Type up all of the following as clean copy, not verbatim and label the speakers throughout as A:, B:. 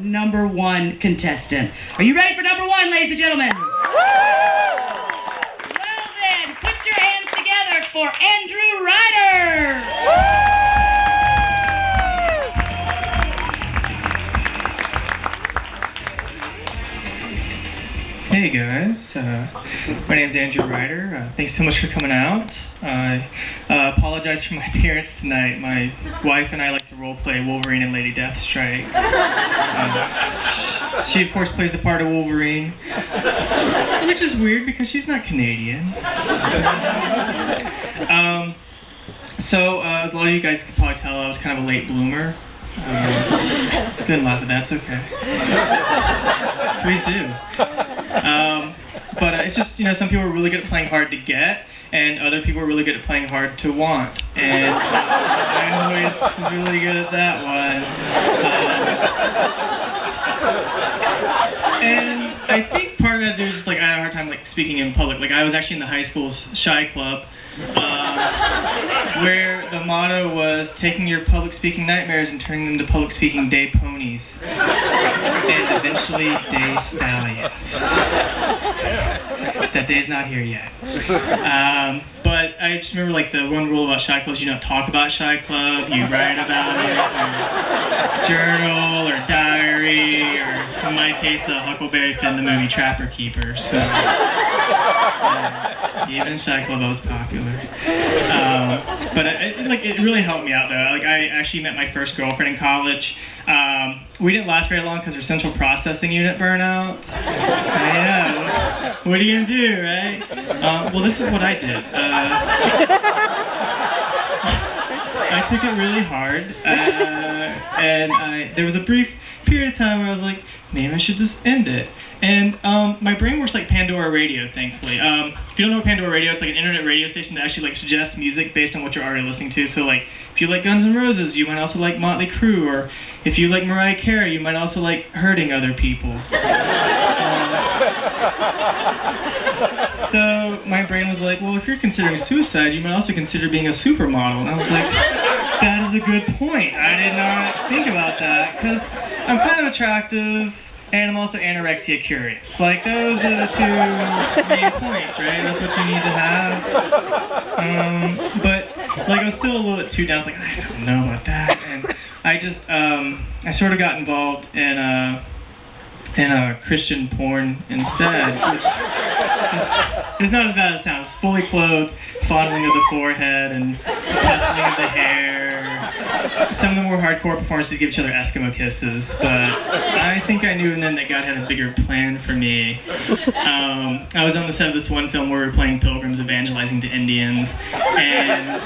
A: Number one contestant. Are you ready for number one, ladies and gentlemen? Well then, put your hands together for Andrew Ryder.
B: Hey guys, my name's Andrew Ryder. Thanks so much for coming out. I apologize for my appearance tonight. My wife and I like to roleplay Wolverine and Lady Deathstrike. She of course plays the part of Wolverine, which is weird because she's not Canadian. So as a lot of you guys can probably tell, I was kind of a late bloomer. Couldn't laugh, but that's okay. Please do. But it's just, some people are really good at playing hard to get, and other people are really good at playing hard to want. And I'm always really good at that one. And I think part of that is just, I had a hard time, speaking in public. I was actually in the high school's Shy Club, where the motto was taking your public speaking nightmares and turning them to public speaking day ponies. And eventually day stallions. That day's not here yet. But I just remember the one rule about Shy Clubs, you don't talk about Shy Club, you write about it, or journal, or diary, or in my case, Huckleberry Finn, the movie Trapper Keeper. So, even in Shy Club I was popular. But it really helped me out though. I actually met my first girlfriend in college. We didn't last very long because her central processing unit burned out. Yeah, what are you gonna do, right? Well, this is what I did. I took it really hard, and there was a brief period of time where I was like, maybe I should just end it. And my brain works like Pandora Radio, thankfully. If you don't know what Pandora Radio is, it's like an internet radio station that actually suggests music based on what you're already listening to. So if you like Guns N' Roses, you might also like Motley Crue, or if you like Mariah Carey, you might also like hurting other people. So my brain was like, well, if you're considering suicide, you might also consider being a supermodel. And I was like, that is a good point. I did not think about that, because I'm kind of attractive, and I'm also anorexia curious. Those are the two main points, right? That's what you need to have. But I was still a little bit too down. I don't know about that. And I just, I sort of got involved in Christian porn instead. It's not as bad as it sounds. Fully clothed, fondling of the forehead, and tussling of the hair. Some of the more hardcore performances give each other Eskimo kisses, but I think I knew then that God had a bigger plan for me. I was on the set of this one film where we were playing pilgrims evangelizing to Indians, and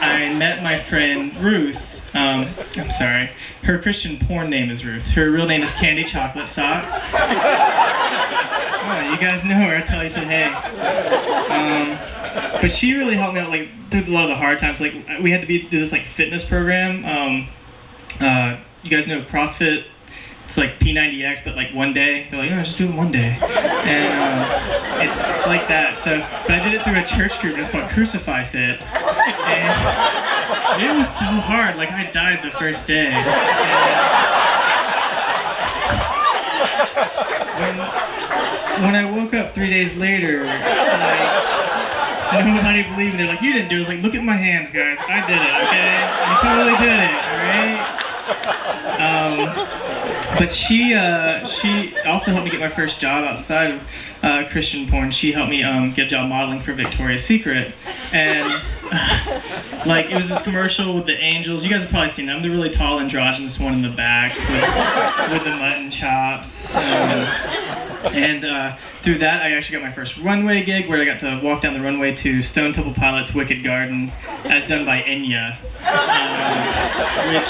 B: I met my friend Ruth. I'm sorry. Her Christian porn name is Ruth. Her real name is Candy Chocolate Sock. Oh, you guys know her. I tell you, said hey. But she really helped me out, through a lot of the hard times. We had to do this, fitness program. You guys know CrossFit? It's like P90X, but one day. They're like, just do it one day. And it's like that. So, but I did it through a church group, and it's called Crucify Fit. And it was so hard. I died the first day. And when I woke up 3 days later, nobody believed me. They're like, you didn't do it. I was like, look at my hands, guys. I did it, okay? I totally did it, alright? But she also helped me get my first job outside of Christian porn. She helped me get a job modeling for Victoria's Secret. And it was this commercial with the angels. You guys have probably seen them. I'm the really tall, androgynous one in the back with the mutton chops. And through that, I actually got my first runway gig, where I got to walk down the runway to Stone Temple Pilots' Wicked Garden, as done by Enya, which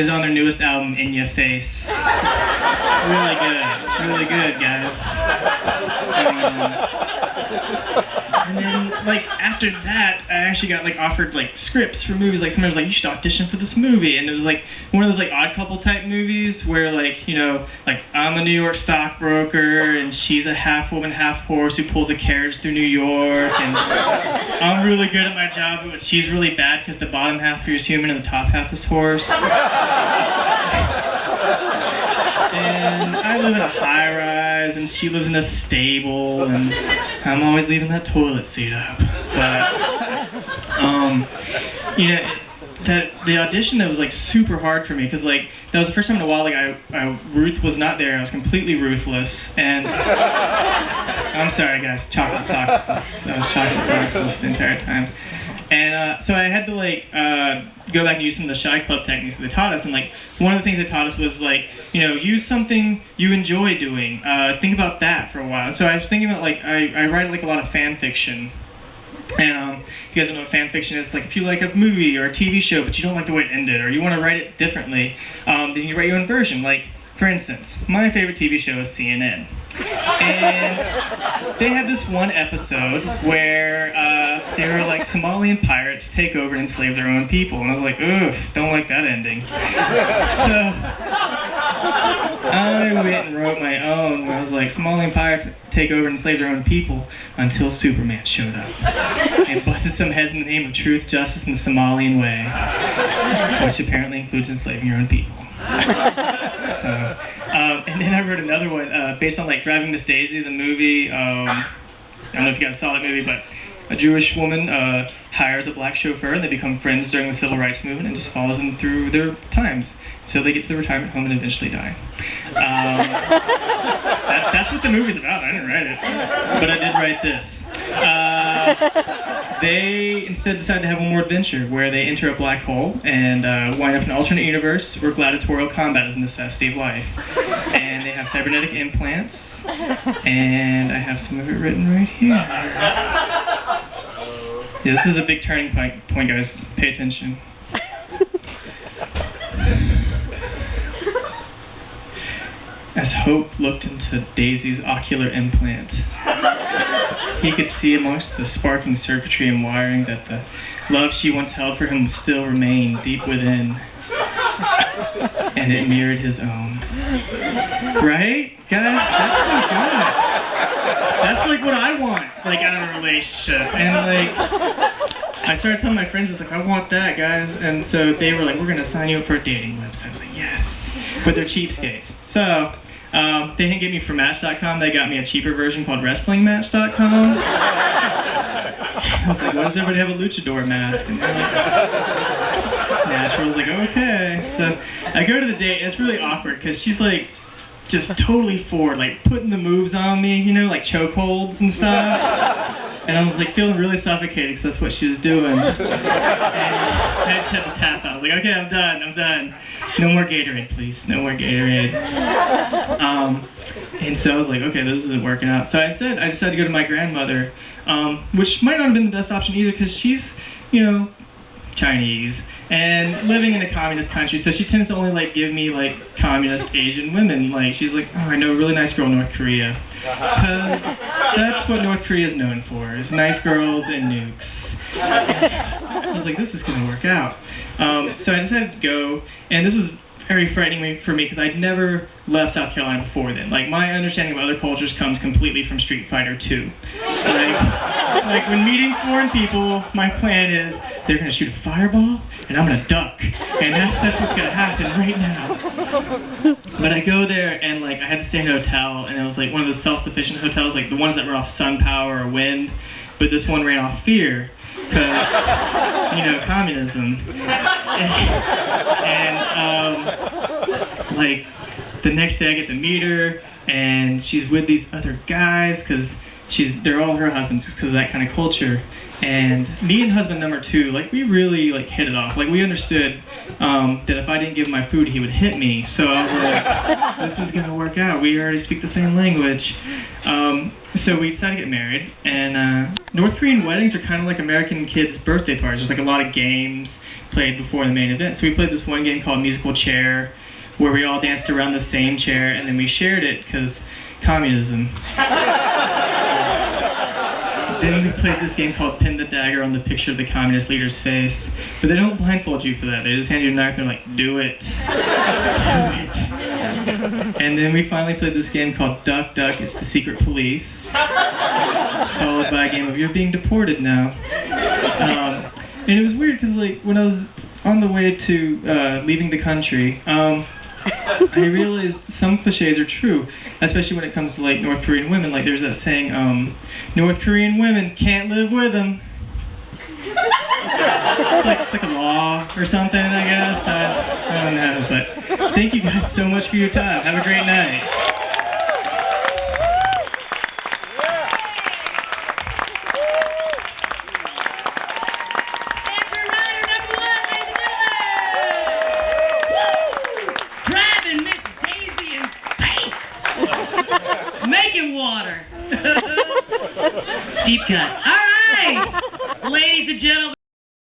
B: is on their newest album, Enya Face. Really good, guys. And then, after that, I actually got, offered, scripts for movies. Somebody was like, you should audition for this movie. And it was, one of those, Odd Couple type movies where, I'm a New York stockbroker, and she's a half woman, half horse who pulls a carriage through New York, and I'm really good at my job, but she's really bad because the bottom half of her is human and the top half is horse. live in a high-rise, and she lives in a stable, and I'm always leaving that toilet seat up. But, you know, the audition, that was, like, super hard for me, because, like, that was the first time in a while, like, Ruth was not there. I was completely ruthless, and I'm sorry, guys, chocolate socks. I was chocolate socks the entire time. And so I had to, like, go back and use some of the Shy Club techniques that they taught us, and, like, one of the things they taught us was, like, you know, use something you enjoy doing. Think about that for a while. So I was thinking about, like, I write, like, a lot of fan fiction. And you guys know what fan fiction is. Like, if you like a movie or a TV show, but you don't like the way it ended, or you want to write it differently, then you write your own version. Like, for instance, my favorite TV show is CNN. And they had this one episode where they were like, Somalian pirates take over and enslave their own people. And I was like, ugh, don't like that ending. So I went and wrote my own, where I was like, Somalian pirates take over and enslave their own people until Superman showed up and busted some heads in the name of truth, justice, and the Somalian way, which apparently includes enslaving your own people. And then I wrote another one based on, like, Driving Miss Daisy, the movie. I don't know if you guys saw that movie, but a Jewish woman hires a black chauffeur, and they become friends during the Civil Rights Movement, and just follows them through their times. So they get to the retirement home and eventually die. That's what the movie's about. I didn't write it, but I did write this. They instead decided to have one more adventure where they enter a black hole and wind up in an alternate universe where gladiatorial combat is a necessity of life. And they have cybernetic implants, and I have some of it written right here. Yeah, this is a big turning point, guys. Pay attention. As Hope looked into Daisy's ocular implant, he could see amongst the sparking circuitry and wiring that the love she once held for him still remained deep within, and it mirrored his own. Right? Guys, that's so good. That's like what I want, like, out of a relationship. And, like, I started telling my friends, I was like, I want that, guys. And so they were like, we're going to sign you up for a dating website. I was like, yes. But they're cheapskates. So they didn't get me for Match.com. They got me a cheaper version called WrestlingMatch.com. I was like, why does everybody have a luchador mask? And they're like, Natural was like, okay. So I go to the date, and it's really awkward because she's like, just totally forward, like putting the moves on me, you know, like chokeholds and stuff. And I was like feeling really suffocated because that's what she was doing. And I just had to tap out. I was like, okay, I'm done. No more Gatorade, please. No more Gatorade. And so I was like, okay, this isn't working out. So I decided to go to my grandmother, which might not have been the best option either because she's, you know, Chinese and living in a communist country, so she tends to only like give me like communist Asian women. Like she's like, oh, I know a really nice girl in North Korea, because that's what North Korea is known for, is nice girls and nukes. I was like, this is gonna work out. So I decided to go, and this was very frightening for me because I'd never left South Carolina before then. Like, my understanding of other cultures comes completely from Street Fighter 2. Like when meeting foreign people, my plan is they're going to shoot a fireball, and I'm going to duck. And that's what's going to happen right now. But I go there, and, like, I had to stay in a hotel, and it was, like, one of the self-sufficient hotels, like the ones that were off sun power or wind, but this one ran off fear. Because, you know, communism. And like, the next day I get to meet her, and she's with these other guys, because they're all her husbands, because of that kind of culture. And me and husband number 2, like, we really, like, hit it off. Like, we understood that if I didn't give him my food, he would hit me. So I was like, this is going to work out. We already speak the same language. So we decided to get married, and North Korean weddings are kind of like American kids' birthday parties. There's like a lot of games played before the main event. So we played this one game called Musical Chair, where we all danced around the same chair, and then we shared it because communism. Then we played this game called Pin the Dagger on the picture of the communist leader's face. But they don't blindfold you for that. They just hand you a knife and they're like, do it. Do it. And then we finally played this game called Duck Duck, It's the Secret Police. Followed by a game of You're Being Deported Now. And it was weird because, like, when I was on the way to leaving the country, I realize some cliches are true, especially when it comes to like North Korean women. Like there's that saying, North Korean women can't live with them. It's like a law or something, I guess. I don't know, but thank you guys so much for your time. Have a great night.
A: Andrew Ryder, number 1, ladies and gentlemen. Woo! Driving Miss Daisy in space. Making water. Deep cut. All right, ladies and gentlemen.